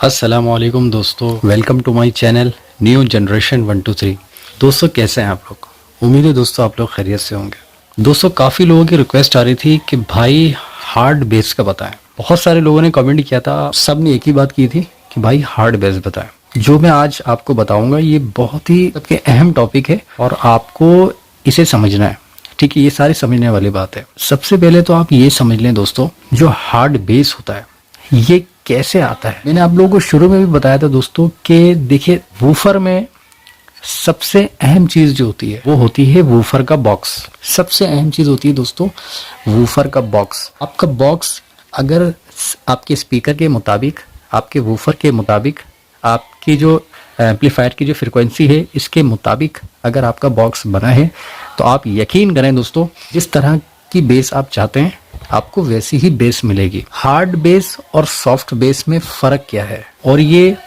अस्सलामुअलैकुम दोस्तों, welcome to my channel new generation 123। दोस्तों कैसे हैं आप लोग? उम्मीद है दोस्तों आप लोग खैरियत से होंगे। दोस्तों काफ़ी लोगों की रिक्वेस्ट आ रही थी कि भाई हार्ड बेस का बताएं। बहुत सारे लोगों ने कमेंट किया था, सब ने एक ही बात की थी कि भाई हार्ड बेस बताएं। जो मैं आज आपको बताऊंगा ये बहुत ही सबके अहम टॉपिक है और आपको इसे समझना है। ठीक है, ये सारी समझने वाली बात है। सबसे पहले तो आप ये समझ लें दोस्तों, जो हार्ड बेस होता है ये कैसे आता है। मैंने आप लोगों को शुरू में भी बताया था दोस्तों कि देखिए वूफर में सबसे अहम चीज जो होती है वो होती है वूफर का बॉक्स। सबसे अहम चीज होती है दोस्तों वूफर का बॉक्स। आपका बॉक्स अगर आपके स्पीकर के मुताबिक, आपके वूफर के मुताबिक, आपकी जो एम्पलीफायर की जो फ्रिक्वेंसी है इसके मुताबिक अगर आपका बॉक्स बना है तो आप यकीन करें दोस्तों, जिस तरह की बेस आप चाहते हैं आपको वैसी ही बेस मिलेगी। हार्ड बेस और सॉफ्ट बेस में फर्क क्या है और ये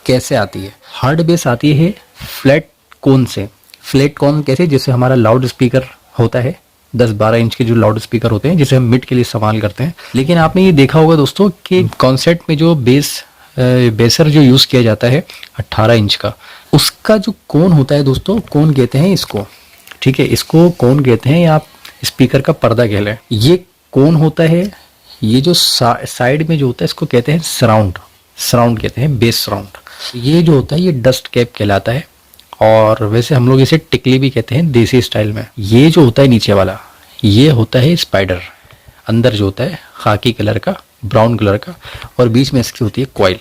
कैसे आती है? हार्ड बेस आती है फ्लैट कोन से। फ्लैट कोन कैसे? जैसे हमारा लाउड स्पीकर होता है 10-12 इंच के जो लाउड स्पीकर होते हैं जिसे हम मिड के लिए इस्तेमाल करते हैं। लेकिन आपने ये देखा होगा दोस्तों कि कॉन्सर्ट में जो बेसर जो यूज किया जाता है 18 इंच का, उसका जो कोन होता है दोस्तों, कोन कहते हैं इसको। ठीक है, इसको कोन कहते हैं या आप स्पीकर का पर्दा कह लें। ये कोन होता है, ये जो साइड में जो होता है इसको कहते हैं सराउंड। सराउंड कहते हैं, बेस सराउंड। ये जो होता है ये डस्ट कैप कहलाता है और वैसे हम लोग इसे टिकली भी कहते हैं देसी स्टाइल में। ये जो होता है नीचे वाला ये होता है स्पाइडर। अंदर जो होता है खाकी कलर का, ब्राउन कलर का, और बीच में इसकी होती है कॉइल।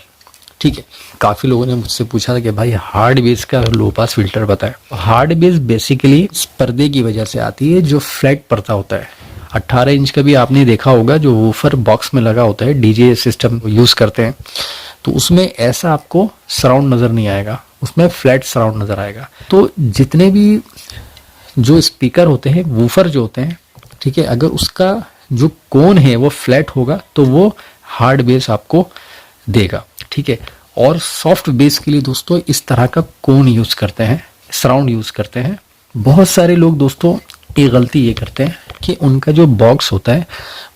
ठीक है, काफी लोगों ने मुझसे पूछा था कि भाई हार्ड बेस का लो पास फिल्टर बताएं। हार्ड बेस बेसिकली इस पर्दे की वजह से आती है जो फ्लैट पर्दा होता है। 18 इंच का भी आपने देखा होगा जो वूफर बॉक्स में लगा होता है, डीजे सिस्टम यूज करते हैं, तो उसमें ऐसा आपको सराउंड नजर नहीं आएगा, उसमें फ्लैट सराउंड नजर आएगा। तो जितने भी जो स्पीकर होते हैं, वूफर जो होते हैं, ठीक है, अगर उसका जो कोन है वो फ्लैट होगा तो वो हार्ड बेस आपको देगा। ठीक है, और सॉफ्ट बेस के लिए दोस्तों इस तरह का कोन यूज करते हैं, सराउंड यूज करते हैं। बहुत सारे लोग दोस्तों ये गलती ये करते हैं कि उनका जो बॉक्स होता है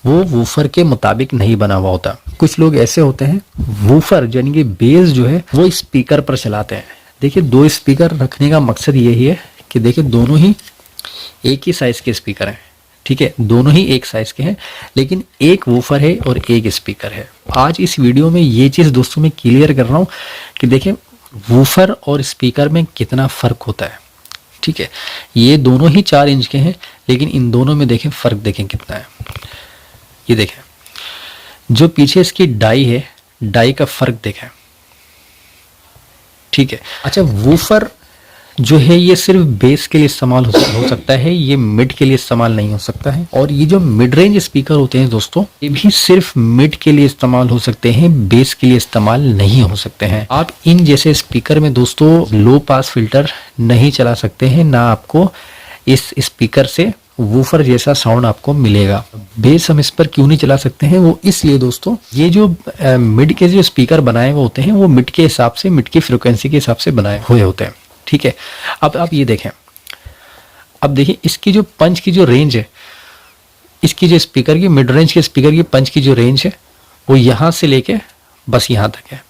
वो वूफर के मुताबिक नहीं बना हुआ होता। कुछ लोग ऐसे होते हैं वूफर यानी कि बेस जो है वो स्पीकर पर चलाते हैं। देखिए, दो स्पीकर रखने का मकसद यही है कि देखिए दोनों ही एक ही साइज के स्पीकर हैं। ठीक है, दोनों ही एक साइज के हैं, लेकिन एक वूफर है और एक स्पीकर है। आज इस वीडियो में ये चीज दोस्तों मैं क्लियर कर रहा हूं कि देखिए वूफर और स्पीकर में कितना फर्क होता है। ठीक है, ये दोनों ही 4 इंच के हैं, लेकिन इन दोनों में देखें फर्क देखें कितना है। ये देखें, जो पीछे इसकी डाई है, डाई का फर्क देखें। ठीक है, अच्छा वूफर जो है ये सिर्फ बेस के लिए इस्तेमाल हो सकता है, ये मिड के लिए इस्तेमाल नहीं हो सकता है। और ये जो मिड रेंज स्पीकर होते हैं दोस्तों, ये भी सिर्फ मिड के लिए इस्तेमाल हो सकते हैं, बेस के लिए इस्तेमाल नहीं हो सकते हैं। आप इन जैसे स्पीकर में दोस्तों लो पास फिल्टर नहीं चला सकते हैं, ना आपको इस स्पीकर से वूफर जैसा साउंड आपको मिलेगा। बेस हम इस पर क्यों नहीं चला सकते हैं, वो इसलिए दोस्तों ये जो मिड के जो स्पीकर बनाए हुए होते हैं वो मिड के हिसाब से, मिड की फ्रिक्वेंसी के हिसाब से बनाए हुए होते हैं। ठीक है, अब आप ये देखें, अब देखिए इसकी जो पंच की जो रेंज है, इसकी जो स्पीकर की मिड रेंज के स्पीकर की पंच की जो रेंज है वो यहां से लेके बस यहां तक है।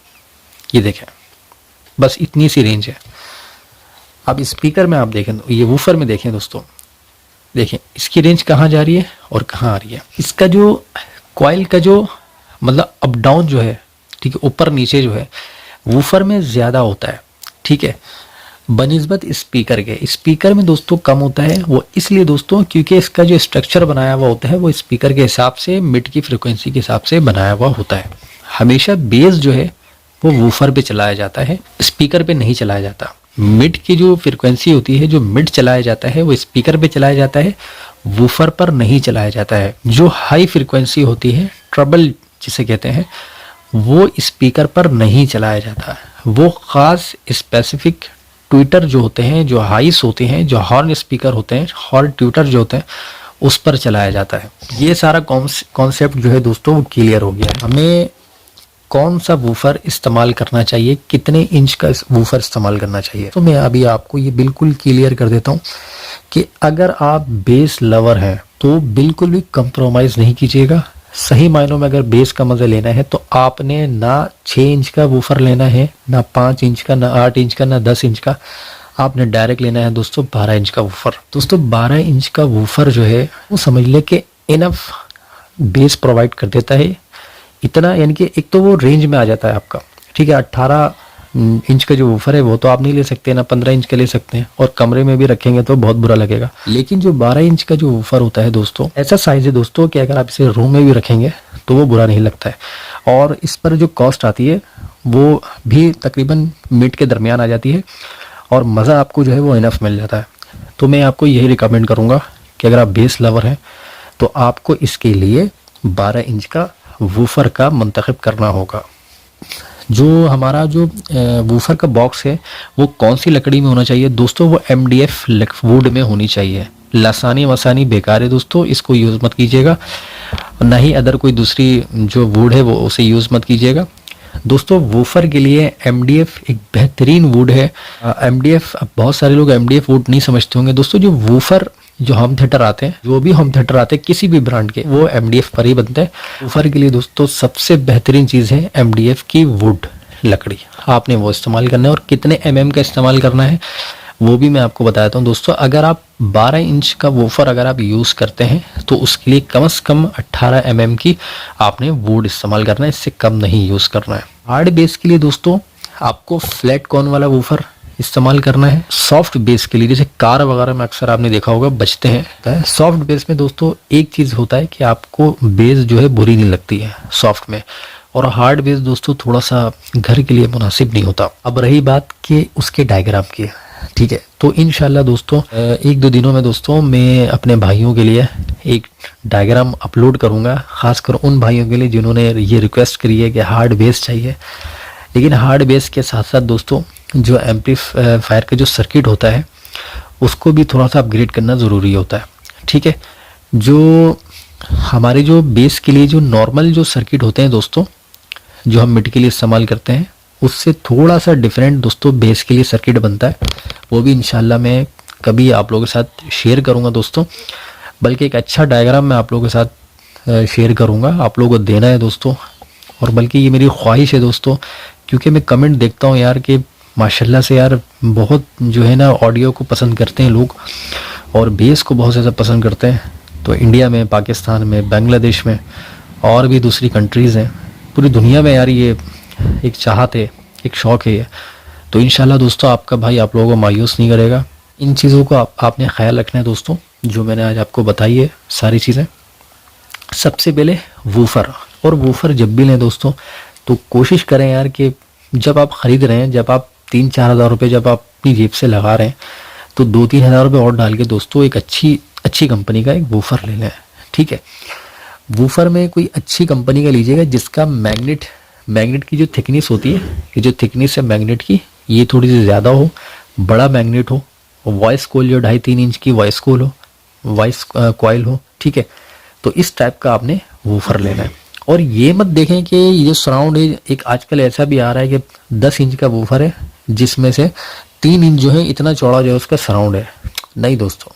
ये देखें, बस इतनी सी रेंज है। अब स्पीकर में आप देखें, ये वूफर में देखें दोस्तों, देखें इसकी रेंज कहाँ जा रही है और कहाँ आ रही है। इसका जो कॉइल का जो मतलब अप डाउन जो है, ठीक है, ऊपर नीचे जो है वूफर में ज्यादा होता है। ठीक है, बनिस्बत स्पीकर के, स्पीकर में दोस्तों कम होता है। वो इसलिए दोस्तों क्योंकि इसका जो स्ट्रक्चर बनाया हुआ होता है वो स्पीकर के हिसाब से, मिड की फ्रिक्वेंसी के हिसाब से बनाया हुआ होता है। हमेशा बेस जो है वो वूफर पे चलाया जाता है, स्पीकर पे नहीं चलाया जाता। मिड की जो फ्रिक्वेंसी होती है, जो मिड चलाया जाता है वो स्पीकर पे चलाया जाता है, वूफर पर नहीं चलाया जाता है। जो हाई फ्रिक्वेंसी होती है, ट्रबल जिसे कहते हैं, वो स्पीकर पर नहीं चलाया जाता। वो खास स्पेसिफिक ट्विटर जो होते हैं, जो हाइस होते हैं, जो हॉर्न स्पीकर होते हैं, हॉर्न ट्विटर जो होते हैं, उस पर चलाया जाता है। ये सारा कॉन्सेप्ट जो है दोस्तों वो क्लियर हो गया है। हमें कौन सा वूफर इस्तेमाल करना चाहिए, कितने इंच का वूफर इस्तेमाल करना चाहिए, तो मैं अभी आपको ये बिल्कुल क्लियर कर देता हूँ कि अगर आप बेस लवर हैं तो बिल्कुल भी कंप्रोमाइज नहीं कीजिएगा, सही मायनों में अगर बेस का मजा लेना है तो आपने ना 6 इंच का वूफर लेना है, ना 5 इंच का, ना 8 इंच का, ना 10 इंच का, आपने डायरेक्ट लेना है दोस्तों 12 इंच का वूफर। दोस्तों 12 इंच का वूफर जो है वो समझ ले कि इनफ बेस प्रोवाइड कर देता है इतना, यानी कि एक तो वो रेंज में आ जाता है आपका, ठीक है। 18 इंच का जो वूफर है वो तो आप नहीं ले सकते ना, 15 इंच का ले सकते हैं, और कमरे में भी रखेंगे तो बहुत बुरा लगेगा। लेकिन जो 12 इंच का जो वूफर होता है दोस्तों, ऐसा साइज है दोस्तों कि अगर आप इसे रूम में भी रखेंगे तो वो बुरा नहीं लगता है। और इस पर जो कॉस्ट आती है वो भी तकरीबन मिड के दरमियान आ जाती है, और मज़ा आपको जो है वो इनफ मिल जाता है। तो मैं आपको यही रिकमेंड करूँगा कि अगर आप बेस लवर हैं तो आपको इसके लिए 12 इंच का वूफर का मंतखब करना होगा। जो हमारा जो वूफर का बॉक्स है वो कौन सी लकड़ी में होना चाहिए दोस्तों, वो MDF वुड में होनी चाहिए। लसानी वसानी बेकार है दोस्तों, इसको यूज़ मत कीजिएगा, ना ही अदर कोई दूसरी जो वुड है वो उसे यूज़ मत कीजिएगा दोस्तों। वूफर के लिए MDF एक बेहतरीन वुड है। MDF, अब बहुत सारे लोग MDF वुड नहीं समझते होंगे दोस्तों। जो वूफर जो होम थिएटर आते हैं, जो भी होम थिएटर आते हैं किसी भी ब्रांड के, वो MDF पर ही बनते हैं। वूफर के लिए दोस्तों सबसे बेहतरीन चीज़ है MDF की वुड लकड़ी, आपने वो इस्तेमाल करना है। और कितने mm का इस्तेमाल करना है वो भी मैं आपको बताता हूँ दोस्तों। अगर आप 12 इंच का वूफर अगर आप यूज़ करते हैं तो उसके लिए कम से कम 18 mm की आपने वुड इस्तेमाल करना है, इससे कम नहीं यूज़ करना है। हार्ड बेस के लिए दोस्तों आपको फ्लैट कॉर्न वाला वूफर इस्तेमाल करना है। सॉफ्ट बेस के लिए जैसे कार वगैरह में अक्सर आपने देखा होगा बजते हैं, सॉफ्ट बेस में दोस्तों एक चीज़ होता है कि आपको बेस जो है बुरी नहीं लगती है सॉफ्ट में, और हार्ड बेस दोस्तों थोड़ा सा घर के लिए मुनासिब नहीं होता। अब रही बात कि उसके डायग्राम की, ठीक है, तो इंशाल्लाह दोस्तों 1-2 दिनों में दोस्तों मैं अपने भाइयों के लिए एक डायग्राम अपलोड करूंगा, खासकर उन भाइयों के लिए जिन्होंने ये रिक्वेस्ट करी है कि हार्ड बेस चाहिए। लेकिन हार्ड बेस के साथ साथ दोस्तों जो एम्पलीफायर का जो सर्किट होता है उसको भी थोड़ा सा अपग्रेड करना ज़रूरी होता है, ठीक है। जो हमारे जो बेस के लिए जो नॉर्मल जो सर्किट होते हैं दोस्तों, जो हम मिड के लिए इस्तेमाल करते हैं, उससे थोड़ा सा डिफरेंट दोस्तों बेस के लिए सर्किट बनता है। वो भी इंशाल्लाह मैं कभी आप लोगों के साथ शेयर करूंगा दोस्तों, बल्कि एक अच्छा डायग्राम मैं आप लोगों के साथ शेयर करूंगा, आप लोगों को देना है दोस्तों। और बल्कि ये मेरी ख्वाहिश है दोस्तों, क्योंकि मैं कमेंट देखता हूँ यार कि माशाल्लाह से यार बहुत जो है ना ऑडियो को पसंद करते हैं लोग, और बेस को बहुत ज़्यादा पसंद करते हैं। तो इंडिया में, पाकिस्तान में, बांग्लादेश में और भी दूसरी कंट्रीज़ हैं, पूरी दुनिया में यार ये एक चाहत है, एक शौक़ है ये। तो इंशाल्लाह दोस्तों आपका भाई आप लोगों को मायूस नहीं करेगा। इन चीज़ों को आपने ख्याल रखना है दोस्तों, जो मैंने आज आपको बताई है सारी चीज़ें। सबसे पहले वूफर, और वूफर जब भी लें दोस्तों तो कोशिश करें यार कि जब आप ख़रीद रहे हैं, जब आप 3-4 हज़ार रुपये जब आप अपनी जेब से लगा रहे हैं तो 2-3 हज़ार रुपये और डाल के दोस्तों एक अच्छी कंपनी का एक वूफर ले लें, ठीक है। वूफर में कोई अच्छी कंपनी का लीजिएगा जिसका मैग्नेट की जो थिकनेस होती है, ये जो थिकनेस है मैग्नेट की, ये थोड़ी सी ज़्यादा हो, बड़ा मैग्नेट हो, वॉइस कोल जो 2.5-3 इंच की वॉइस कोल हो, वॉइस कॉइल हो, ठीक है। तो इस टाइप का आपने वूफर लेना है। और ये मत देखें कि ये जो सराउंड है, एक आजकल ऐसा भी आ रहा है कि 10 इंच का वूफर है जिसमें से 3 इंच जो है इतना चौड़ा जो है उसका सराउंड है। नहीं दोस्तों,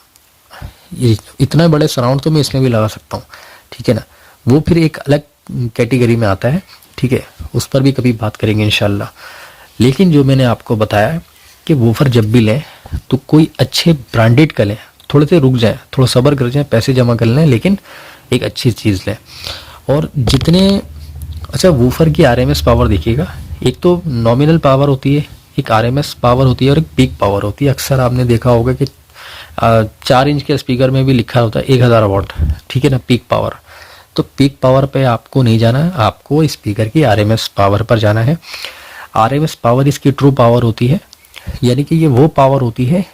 ये इतना बड़े सराउंड तो मैं इसमें भी लगा सकता हूँ, ठीक है ना। वो फिर एक अलग कैटेगरी में आता है, ठीक है, उस पर भी कभी बात करेंगे इंशाल्लाह। लेकिन जो मैंने आपको बताया है कि वूफर जब भी लें तो कोई अच्छे ब्रांडेड का लें, थोड़े से रुक जाएं, थोड़ा सब्र कर जाएं, पैसे जमा कर लें, लेकिन एक अच्छी चीज़ लें। और जितने अच्छा वूफर की RMS पावर देखिएगा, एक तो नॉमिनल पावर होती है, एक RMS पावर होती है और एक पीक पावर होती है। अक्सर आपने देखा होगा कि 4 इंच के स्पीकर में भी लिखा होता है 1000 वाट, ठीक है ना, पीक पावर। तो पीक पावर पे आपको नहीं जाना है, आपको स्पीकर की RMS पावर पर जाना है। RMS पावर इसकी ट्रू पावर होती है, यानी कि ये वो पावर होती है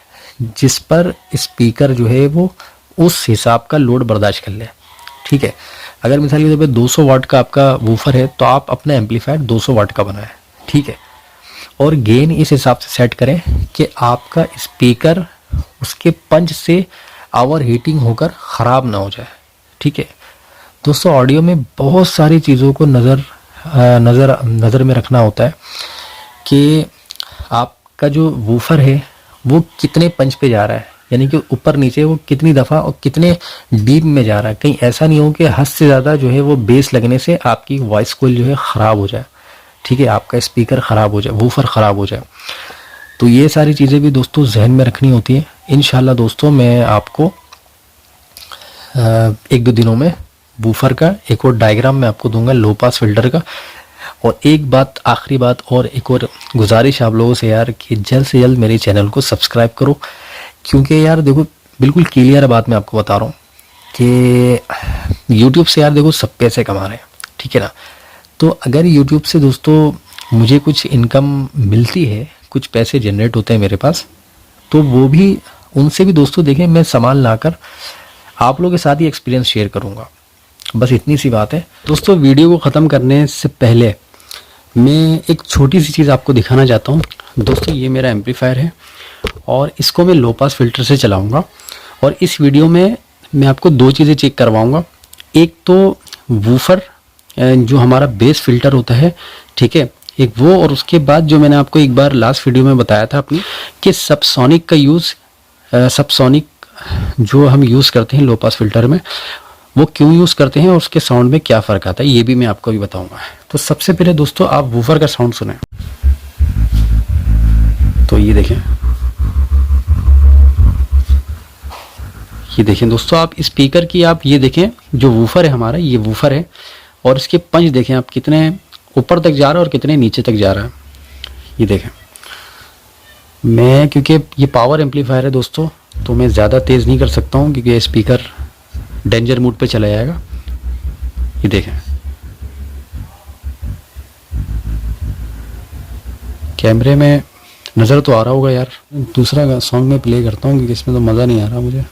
जिस पर स्पीकर जो है वो उस हिसाब का लोड बर्दाश्त कर ले, ठीक है। अगर मिसाल के तौर पे 200 वाट का आपका वूफर है तो आप अपना एम्पलीफायर 200 वाट का बनाएं, ठीक है। और गेन इस हिसाब से सेट करें कि आपका स्पीकर उसके पंच से ओवर हीटिंग होकर ख़राब ना हो जाए, ठीक है। दोस्तों ऑडियो में बहुत सारी चीज़ों को नज़र में रखना होता है कि आपका जो वूफर है वो कितने पंच पे जा रहा है, यानी कि ऊपर नीचे वो कितनी दफ़ा और कितने डीप में जा रहा है। कहीं ऐसा नहीं हो कि हद से ज़्यादा जो है वो बेस लगने से आपकी वॉइस कोइल जो है ख़राब हो जाए, ठीक है, आपका स्पीकर ख़राब हो जाए, वूफर ख़राब हो जाए। तो ये सारी चीज़ें भी दोस्तों जहन में रखनी होती है। इंशाल्लाह दोस्तों मैं आपको एक दो दिनों में वूफर का एक और डायग्राम मैं आपको दूंगा, लो पास फिल्टर का। और एक बात, आखिरी बात और एक और गुजारिश आप लोगों से यार कि जल्द से जल्द मेरे चैनल को सब्सक्राइब करो, क्योंकि यार देखो बिल्कुल क्लियर बात मैं आपको बता रहा हूँ कि यूट्यूब से यार देखो सब पैसे कमा रहे हैं, ठीक है ना। तो अगर यूट्यूब से दोस्तों मुझे कुछ इनकम मिलती है, कुछ पैसे जनरेट होते हैं मेरे पास, तो वो भी उनसे भी दोस्तों देखें मैं सामान लाकर आप लोगों के साथ ही एक्सपीरियंस शेयर करूँगा। बस इतनी सी बात है दोस्तों। वीडियो को ख़त्म करने से पहले मैं एक छोटी सी चीज़ आपको दिखाना चाहता हूँ। दोस्तों ये मेरा एम्पलीफायर है और इसको मैं लो पास फिल्टर से चलाऊँगा। और इस वीडियो में मैं आपको दो चीज़ें चेक करवाऊँगा। एक तो वूफर जो हमारा बेस फिल्टर होता है, ठीक है, एक वो, और उसके बाद जो मैंने आपको एक बार लास्ट वीडियो में बताया था अपनी कि सबसोनिक का यूज़, सबसोनिक जो हम यूज़ करते हैं लो पास फिल्टर में, वो क्यों यूज़ करते हैं और उसके साउंड में क्या फ़र्क आता है, ये भी मैं आपको भी बताऊंगा। तो सबसे पहले दोस्तों आप वूफर का साउंड सुने। तो ये देखें दोस्तों, आप स्पीकर की आप ये देखें, जो वूफर है हमारा, ये वूफर है और इसके पंच देखें आप कितने ऊपर तक जा रहा है और कितने नीचे तक जा रहा है। ये देखें, मैं क्योंकि ये पावर एम्पलीफायर है दोस्तों, तो मैं ज़्यादा तेज़ नहीं कर सकता हूँ क्योंकि स्पीकर डेंजर मोड पे चला जाएगा। ये देखें, कैमरे में नज़र तो आ रहा होगा यार। दूसरा सॉन्ग में प्ले करता हूँ क्योंकि इसमें तो मज़ा नहीं आ रहा मुझे।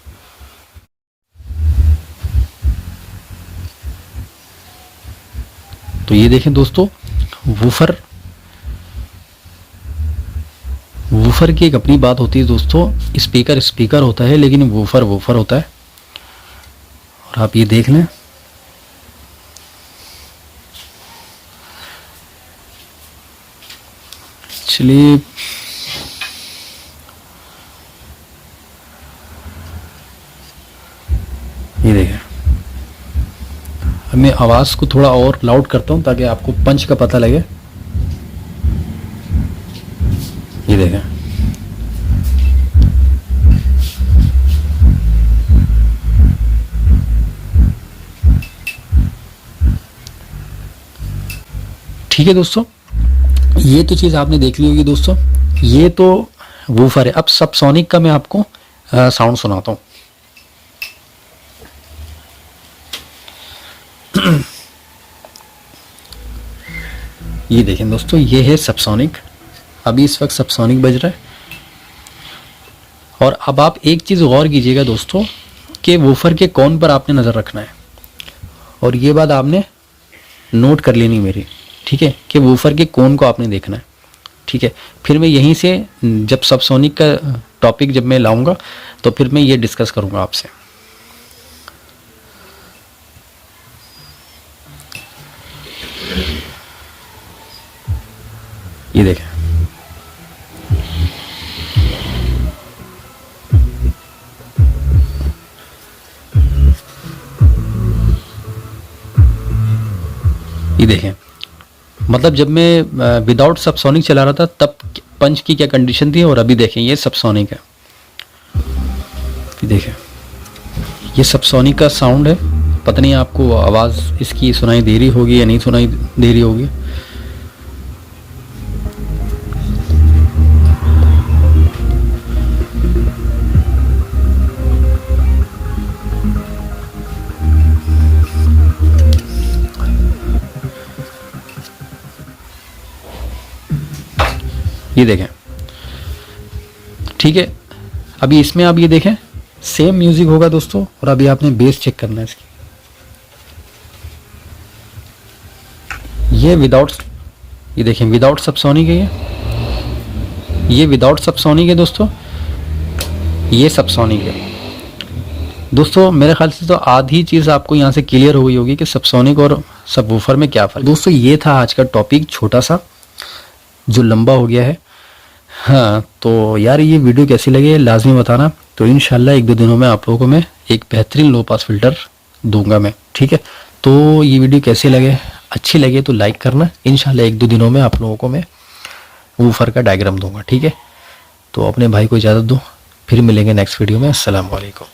तो ये देखें दोस्तों, वूफर की एक अपनी बात होती है दोस्तों। स्पीकर होता है लेकिन वूफर होता है। और आप ये देख लें, चलिए ये देखें, अब मैं आवाज़ को थोड़ा और लाउड करता हूं ताकि आपको पंच का पता लगे। ये देखें, ठीक है दोस्तों, ये तो चीज़ आपने देख ली होगी दोस्तों। ये तो वूफर है। अब सबसोनिक का मैं आपको साउंड सुनाता हूँ। ये देखें दोस्तों, ये है सबसोनिक। अभी इस वक्त सबसोनिक बज रहा है। और अब आप एक चीज़ गौर कीजिएगा दोस्तों कि वूफर के कौन पर आपने नज़र रखना है, और ये बात आपने नोट कर लेनी मेरी, ठीक है, कि वूफर के कौन को आपने देखना है, ठीक है। फिर मैं यहीं से जब सबसोनिक का टॉपिक जब मैं लाऊंगा तो फिर मैं ये डिस्कस करूंगा आपसे। ये देखें, ये देखें, मतलब जब मैं विदाउट सबसोनिक चला रहा था तब पंच की क्या कंडीशन थी, और अभी देखें ये सबसोनिक है। ये देखें, ये सबसोनिक का साउंड है। पता नहीं आपको आवाज़ इसकी सुनाई दे रही होगी या नहीं सुनाई दे रही होगी। ये देखें, ठीक है। अभी इसमें आप ये देखें, सेम म्यूजिक होगा दोस्तों, और अभी आपने बेस चेक करना है इसकी। ये विदाउट, ये देखें विदाउट सबसोनिक है। ये विदाउट सबसोनिक है दोस्तों, ये सबसोनिक है दोस्तों। मेरे ख्याल से तो आधी चीज़ आपको यहाँ से क्लियर हो गई होगी कि सबसोनिक और सबवूफर में क्या फ़र्क। दोस्तों ये था आज का टॉपिक, छोटा सा जो लंबा हो गया है। हाँ तो यार ये वीडियो कैसी लगी है लाजमी बताना। तो तो इंशाल्लाह 1-2 दिनों में आप लोगों को मैं एक बेहतरीन लो पास फिल्टर दूंगा मैं, ठीक है। तो ये वीडियो कैसी लगे, अच्छी लगे तो लाइक करना। इंशाल्लाह 1-2 दिनों में आप लोगों को मैं वूफर का डायग्राम दूंगा, ठीक है। तो अपने भाई को इजाज़त दो, फिर मिलेंगे नेक्स्ट वीडियो में। अस्सलाम वालेकुम।